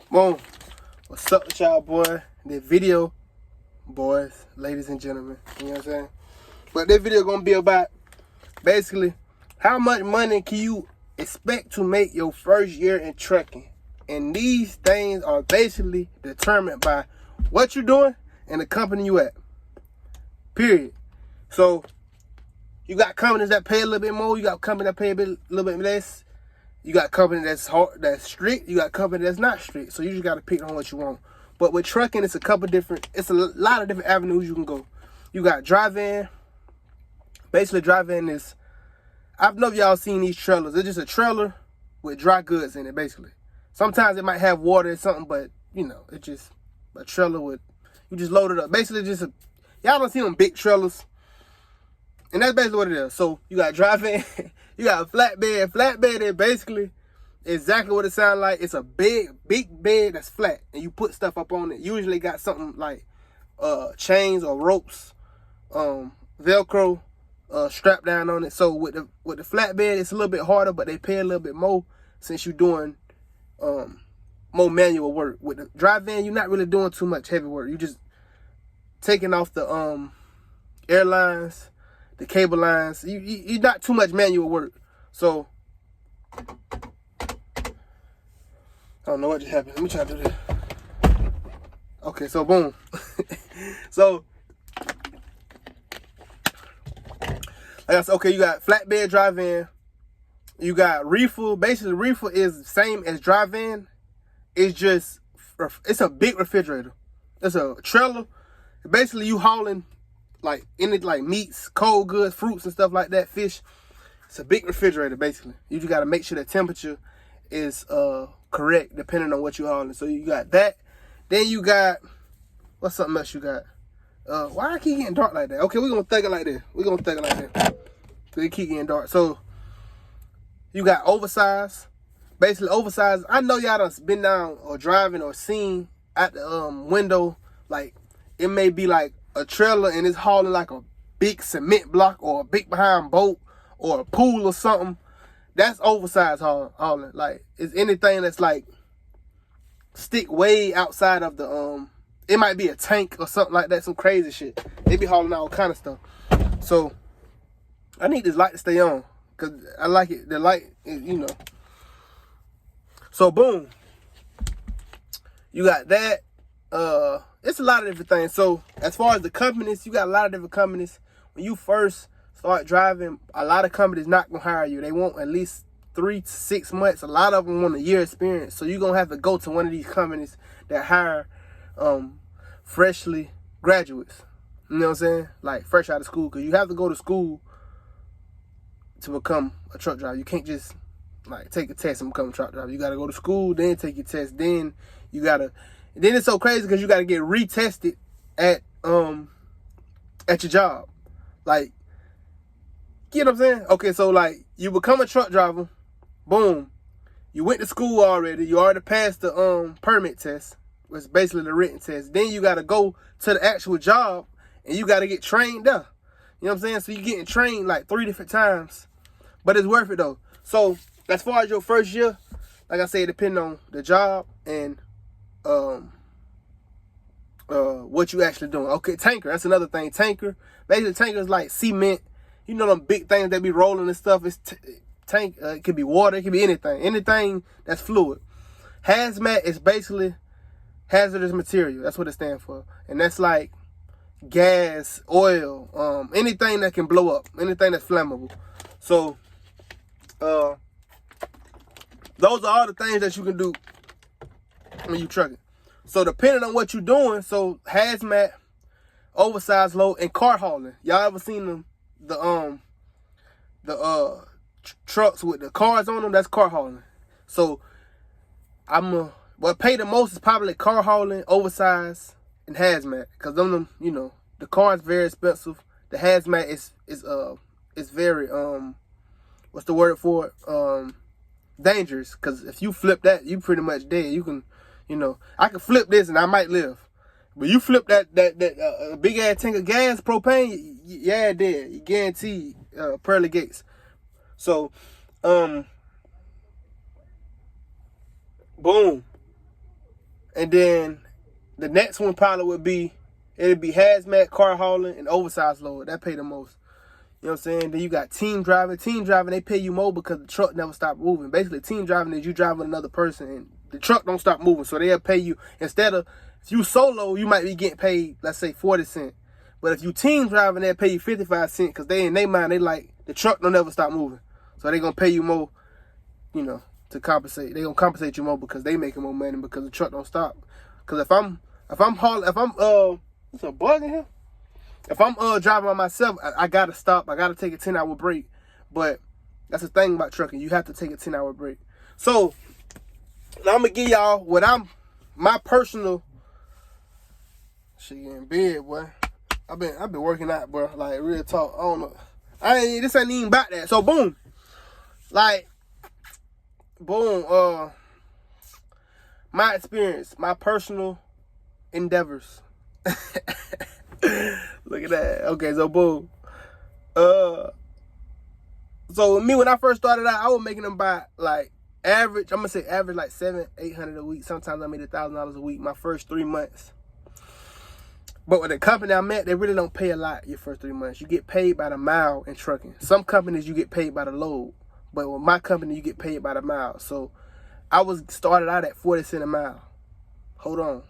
Boom. What's up with y'all, boy? This video, boys, ladies and gentlemen, you know what I'm saying? But this video gonna be about basically how much money can you expect to make your first year in trucking. And these things are basically determined by what you're doing and the company you at. Period. So you got companies that pay a little bit more, you got companies that pay a little bit less. You got company that's hard, that's strict. You got company that's not strict. So you just got to pick on what you want. But with trucking, it's a lot of different avenues you can go. You got drive-in. Basically, drive-in is, I don't know if y'all seen these trailers. It's just a trailer with dry goods in it, basically. Sometimes it might have water or something, but, you know, it's just a trailer with, you just load it up. Basically, y'all don't see them big trailers. And that's basically what it is. So you got drive-in, you got a flatbed. Flatbed is basically exactly what it sounds like. It's a big bed that's flat, and you put stuff up on it. Usually got something like chains or ropes, Velcro strapped down on it. So with the flatbed, it's a little bit harder, but they pay a little bit more since you're doing more manual work. With the drive-in, you're not really doing too much heavy work. You just taking off the airlines, the cable lines. You not too much manual work. So I don't know what just happened. Let me try to do this. Okay, so boom. So like I said, okay, you got flatbed drive-in. You got reefer. Basically, reefer is the same as drive-in. It's a big refrigerator. It's a trailer. Basically, you hauling like meats, cold goods, fruits and stuff like that, fish. It's a big refrigerator, basically. You just got to make sure the temperature is correct depending on what you're hauling. So you got that. Then you got, what's something else you got? Why I keep getting dark like that? Okay, we're going to think it like this. We're going to think it like that. So it keep getting dark. So you got oversized. Basically, oversized. I know y'all done been down or driving or seen at the window, like it may be like a trailer and it's hauling like a big cement block or a big behind boat or a pool or something. That's oversized hauling. Like, it's anything that's like stick way outside of the it might be a tank or something like that, some crazy shit. They be hauling all kind of stuff. So I need this light to stay on because I like it. The light, you know. So boom, you got that. It's a lot of different things. So as far as the companies, you got a lot of different companies. When you first start driving, a lot of companies not gonna hire you. They want at least 3 to 6 months. A lot of them want a year experience. So you're gonna have to go to one of these companies that hire freshly graduates. You know what I'm saying? Like fresh out of school, because you have to go to school to become a truck driver. You can't just like take a test and become a truck driver. You gotta go to school, then take your test, then you gotta. Then it's so crazy because you got to get retested at your job. Like, you know what I'm saying? Okay, so like you become a truck driver, boom. You went to school already. You already passed the permit test, which is basically the written test. Then you got to go to the actual job and you got to get trained there. You know what I'm saying? So you're getting trained like 3 different times, but it's worth it though. So as far as your first year, like I said, depending on the job and what you actually doing. Okay, tanker, that's another thing. Tanker, basically tanker is like cement. You know them big things that be rolling and stuff. It's tank. It could be water. It could be anything that's fluid. Hazmat is basically hazardous material. That's what it stands for, and that's like gas, oil, anything that can blow up, anything that's flammable. So those are all the things that you can do when you trucking. So depending on what you're doing, so hazmat, oversized load, and car hauling. Y'all ever seen the trucks with the cars on them? That's car hauling. So what pay the most is probably car hauling, oversized, and hazmat. Cause them, you know, the car is very expensive. The hazmat is very what's the word for it? Dangerous. Cause if you flip that, you pretty much dead. You can. You know, I can flip this and I might live. But you flip that big ass tank of gas, propane, yeah, dead. You guarantee pearly gates. So, boom. And then the next one probably would be, it'd be hazmat, car hauling, and oversized load. That pay the most. You know what I'm saying? Then you got team driving. Team driving, they pay you more because the truck never stop moving. Basically, team driving is you driving another person and the truck don't stop moving. So they'll pay you, instead of, if you solo, you might be getting paid, let's say 40 cents. But if you team driving, they'll pay you 55 cents because they in their mind, they like, the truck don't ever stop moving. So they going to pay you more, you know, to compensate. They going to compensate you more because they making more money because the truck don't stop. Because if I'm there's a bug in here. If I'm driving by myself, I gotta stop. I gotta take a 10-hour break. But that's the thing about trucking. You have to take a 10-hour break. So now I'm gonna give y'all what my personal shit in bed, boy. I've been working out, bro. Like real talk. I don't know. This ain't even about that. So boom. Like boom, my experience, my personal endeavors. Look at that. Okay, so boom. So with me, when I first started out, I was making them about like average. I'm gonna say average like $700-800 a week. Sometimes I made $1,000 a week my first 3 months. But with the company I'm at, they really don't pay a lot your first 3 months. You get paid by the mile in trucking. Some companies you get paid by the load, but with my company you get paid by the mile. So I started out at 40 cents a mile. Hold on.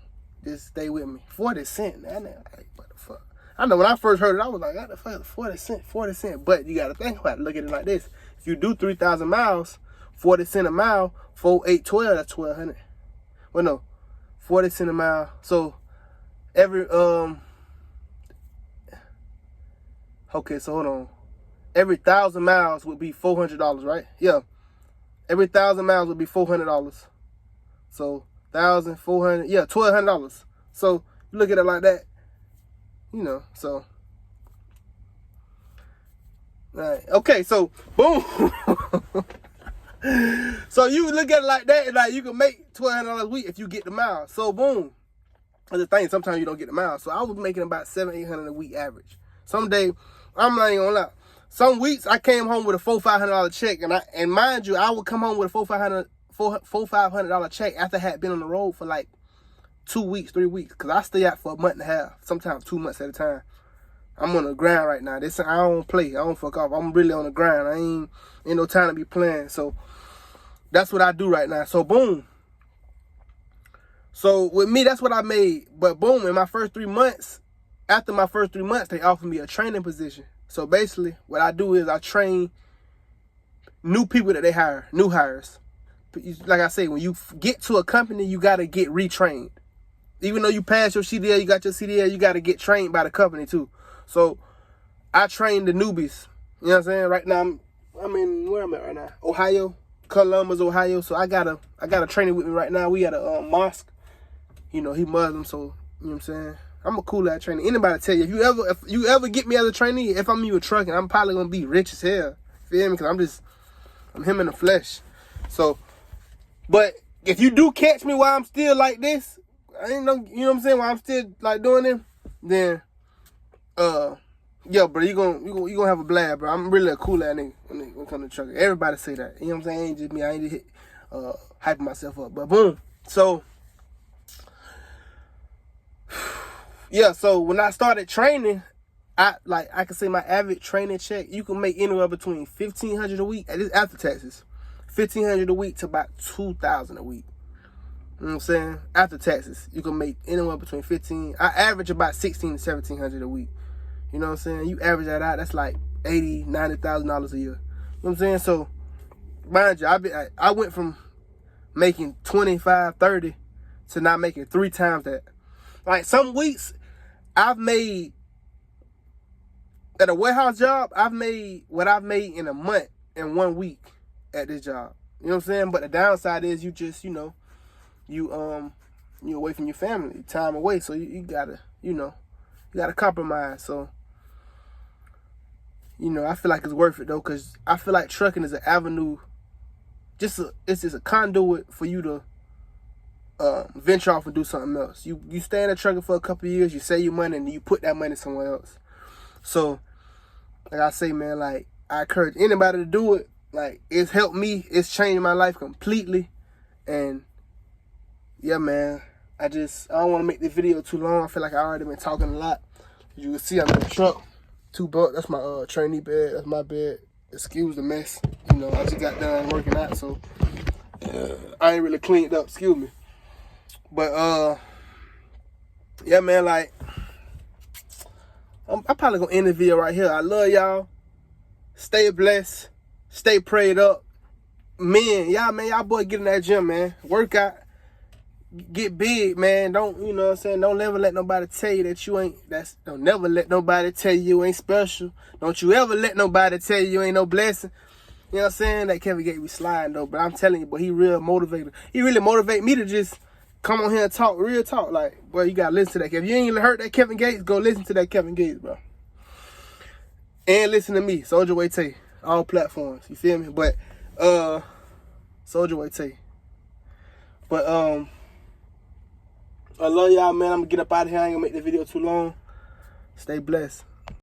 Just stay with me. 40 cents. Like, what the fuck? I know when I first heard it, I was like, what the fuck? 40 cents. But you got to think about it. Look at it like this. If you do 3,000 miles, 40 cents a mile, 4, 8, 12, that's 1,200. Well, no, 40 cents a mile. So every, okay, so hold on. Every 1,000 miles would be $400, right? Yeah. Every 1,000 miles would be $400. So 1,400, yeah, $1,200. So you look at it like that, you know. So, right, okay, so boom. So you look at it like that, and like you can make $1,200 a week if you get the mile. So boom. That's the thing. Sometimes you don't get the mile. So I was making about $700-800 a week average. Some day, I'm not even gonna lie. Some weeks I came home with a $400-500 check, and mind you, I would come home with a $400-500 check after I had been on the road for like 2 weeks, 3 weeks, because I stay out for a month and a half, sometimes 2 months at a time. I'm on the grind right now. I don't play. I don't fuck off. I'm really on the grind. Ain't no time to be playing. So that's what I do right now. So boom. So with me, that's what I made. But boom, in my first 3 months, after my first 3 months, they offered me a training position. So basically, what I do is I train new people that they hire, new hires. Like I say, when you get to a company, you got to get retrained. Even though you pass your CDL, you got your CDL, you got to get trained by the company too. So I train the newbies. You know what I'm saying? Right now, I'm in, where am I right now? Ohio, Columbus, Ohio. So I got a trainer with me right now. We at a mosque. You know, he Muslim, so you know what I'm saying? I'm a cool ass trainer. Anybody tell you, if you ever get me as a trainee, if I'm you a trucking, I'm probably gonna be rich as hell. Feel me? Because I'm him in the flesh. So, but if you do catch me while I'm still like this, I ain't know, you know what I'm saying? While I'm still like doing it, then, yo, bro, you gonna have a blast, bro. I'm really a cool ass nigga when it comes to trucking. Everybody say that. You know what I'm saying? It ain't just me. I ain't just hyping myself up. But boom. So, yeah, so when I started training, I can say my average training check, you can make anywhere between $1,500 a week, and this after taxes, $1,500 a week to about $2,000 a week. You know what I'm saying? After taxes, you can make anywhere between I average about $1,600 to $1,700 a week. You know what I'm saying? You average that out, that's like $80,000-$90,000 a year. You know what I'm saying? So, mind you, I went from making 25, 30 to not making 3 times that. Like some weeks, I've made, at a warehouse job, I've made what I've made in a month in 1 week at this job. You know what I'm saying? But the downside is you just, you know, you away from your family, time away. So you gotta, you gotta compromise. So, I feel like it's worth it though, because I feel like trucking is an avenue, it's just a conduit for you to venture off and do something else. You stay in a trucking for a couple of years, you save your money, and you put that money somewhere else. So, like I say, man, like, I encourage anybody to do it. Like, it's helped me. It's changed my life completely. And, yeah, man, I don't want to make this video too long. I feel like I already been talking a lot. You can see I'm in the truck. 2 bucks. That's my trainee bed. That's my bed. Excuse the mess. You know, I just got done working out, so I ain't really cleaned up. Excuse me. But yeah, man. Like, I'm probably gonna end the video right here. I love y'all. Stay blessed. Stay prayed up. Man, y'all boy get in that gym, man. Work out. Get big, man. Don't, you know what I'm saying? Don't never let nobody tell you that you ain't, don't never let nobody tell you you ain't special. Don't you ever let nobody tell you you ain't no blessing. You know what I'm saying? That Kevin Gates be sliding though, but I'm telling you, but he real motivator. He really motivate me to just come on here and talk, real talk. Like, boy, you gotta listen to that. If you ain't heard that Kevin Gates, go listen to that Kevin Gates, bro. And listen to me, Soldier Way Tay, all platforms. You feel me? But Soldier Way Tay. But I love y'all, man. I'm gonna get up out of here. I ain't gonna make the video too long. Stay blessed.